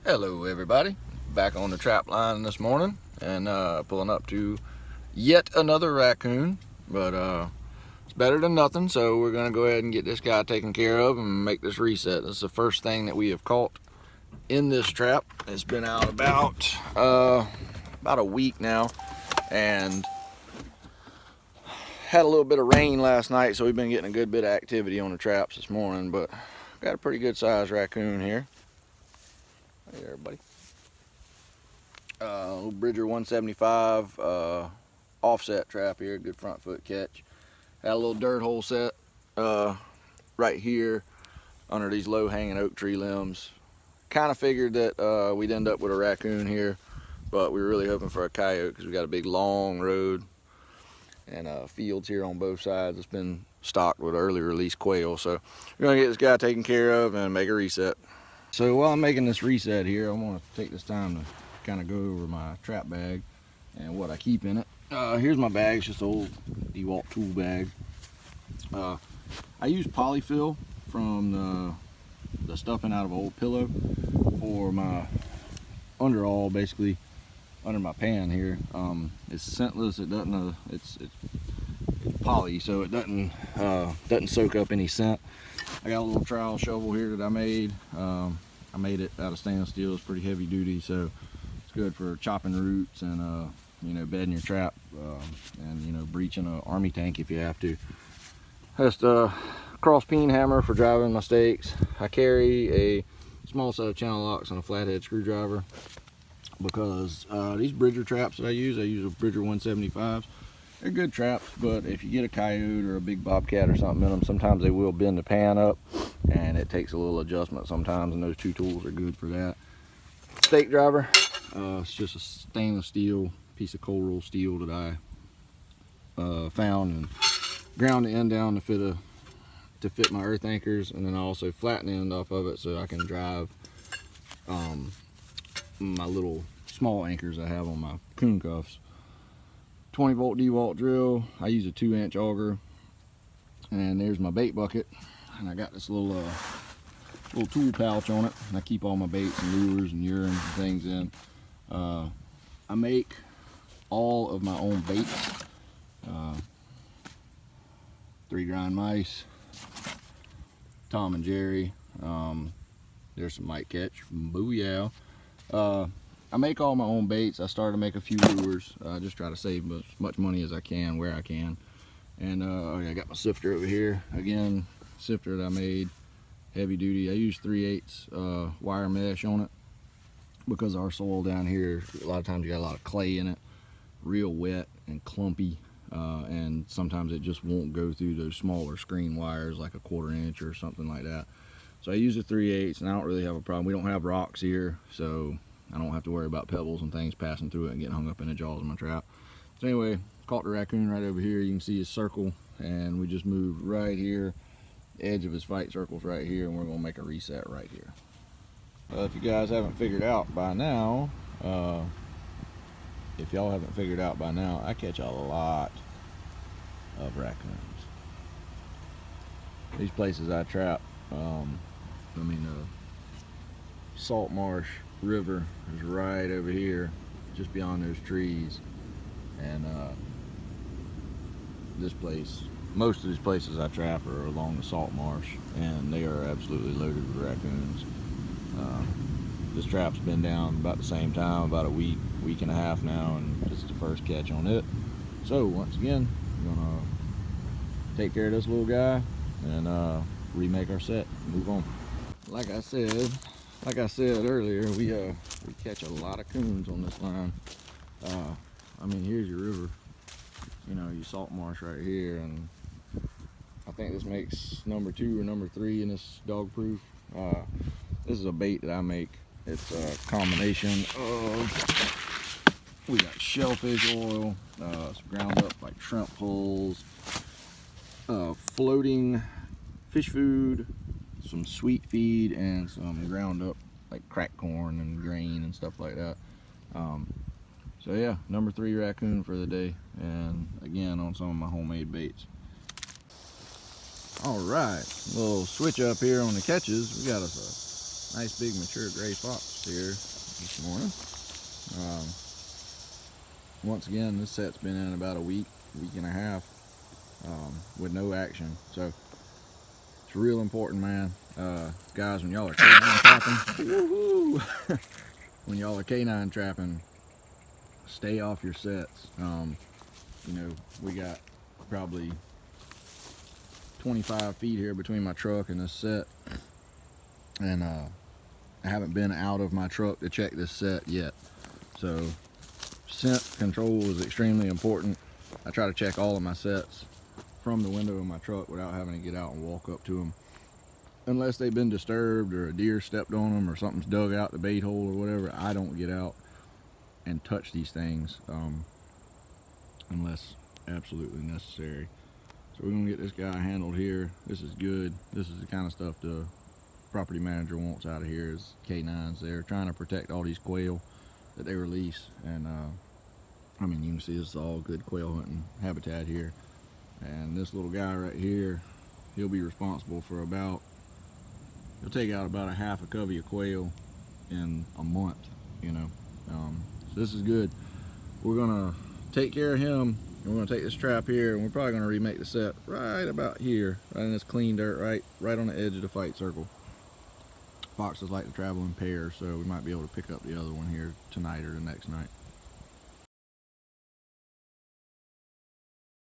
Hello everybody, back on the trap line this morning and pulling up to yet another raccoon, but it's better than nothing, so we're going to go ahead and get this guy taken care of and make this reset. This is the first thing that we have caught in this trap. It's been out about a week now and had a little bit of rain last night, so we've been getting a good bit of activity on the traps this morning, but got a pretty good sized raccoon here. Hey there, buddy. Little Bridger 175 offset trap here, good front foot catch. Had a little dirt hole set right here under these low hanging oak tree limbs. Kind of figured that we'd end up with a raccoon here, but we were really hoping for a coyote because we got a big long road and fields here on both sides. It's been stocked with early release quail, so we're gonna get this guy taken care of and make a reset. So while I'm making this reset here, I want to take this time to kind of go over my trap bag and what I keep in it. Here's my bag. It's just an old DeWalt tool bag. I use polyfill from the stuffing out of an old pillow for my underall, basically under my pan here. It's scentless. It doesn't. It's poly, so it doesn't soak up any scent. I got a little trowel shovel here that I made. I made it out of stainless steel. It's pretty heavy duty, so it's good for chopping roots and bedding your trap and breaching an army tank if you have to. Just a cross peen hammer for driving my stakes. I carry a small set of channel locks and a flathead screwdriver because these Bridger traps that I use a Bridger 175s. They're good traps, but if you get a coyote or a big bobcat or something in them, sometimes they will bend the pan up, and it takes a little adjustment sometimes, and those two tools are good for that. Stake driver, it's just a stainless steel piece of cold roll steel that I found and ground the end down to fit my earth anchors, and then I also flatten the end off of it so I can drive my little small anchors I have on my coon cuffs. 20 volt DeWalt drill. I use a 2-inch auger, and there's my bait bucket, and I got this little tool pouch on it, and I keep all my baits and lures and urine and things in. I make all of my own baits. 3 grind mice, Tom and Jerry. There's some might catch, booyah. I make all my own baits. I started to make a few lures. I just try to save as much money as I can where I can. And I got my sifter over here. Again, sifter that I made, heavy duty. I use 3/8 wire mesh on it because our soil down here, a lot of times you got a lot of clay in it, real wet and clumpy, and sometimes it just won't go through those smaller screen wires like a 1/4 inch or something like that. So I use a 3/8, and I don't really have a problem. We don't have rocks here, so I don't have to worry about pebbles and things passing through it and getting hung up in the jaws of my trap. So anyway, caught the raccoon right over here. You can see his circle, and we just moved right here. The edge of his fight circle's right here, and we're gonna make a reset right here. If you guys haven't figured out by now, I catch a lot of raccoons. These places I trap, Salt Marsh River is right over here, just beyond those trees, and most of these places I trap are along the salt marsh, and they are absolutely loaded with raccoons. This trap's been down about the same time, about a week and a half now, and this is the first catch on it. So once again, I'm gonna take care of this little guy and remake our set and move on. Like I said earlier, we catch a lot of coons on this line. Here's your river, your salt marsh right here, and I think this makes number 2 or number 3 in this dog proof. This is a bait that I make. It's a combination of, we got shellfish oil, some ground up like shrimp hulls, floating fish food, some sweet feed, and some ground up like cracked corn and grain and stuff like that. So yeah, number 3 raccoon for the day, and again on some of my homemade baits. All right, little switch up here on the catches. We got us Nice big mature gray fox here this morning. Once again, this set's been in about a week and a half with no action. So it's real important, man. Guys, when y'all are canine trapping, when y'all are canine trapping, stay off your sets. You know, we got probably 25 feet here between my truck and this set, and I haven't been out of my truck to check this set yet. So scent control is extremely important. I try to check all of my sets from the window of my truck without having to get out and walk up to them, unless they've been disturbed or a deer stepped on them or something's dug out the bait hole or whatever. I don't get out and touch these things unless absolutely necessary. So we're gonna get this guy handled here. This is good. This is the kind of stuff the property manager wants out of here, is canines. They're trying to protect all these quail that they release, and I mean, you can see this is all good quail hunting habitat here. And this little guy right here, he'll be responsible for he'll take out about a half a covey of quail in a month, you know. So this is good. We're gonna take care of him, and we're gonna take this trap here, and we're probably gonna remake the set right about here, right in this clean dirt, right on the edge of the fight circle. Foxes like to travel in pairs, so we might be able to pick up the other one here tonight or the next night.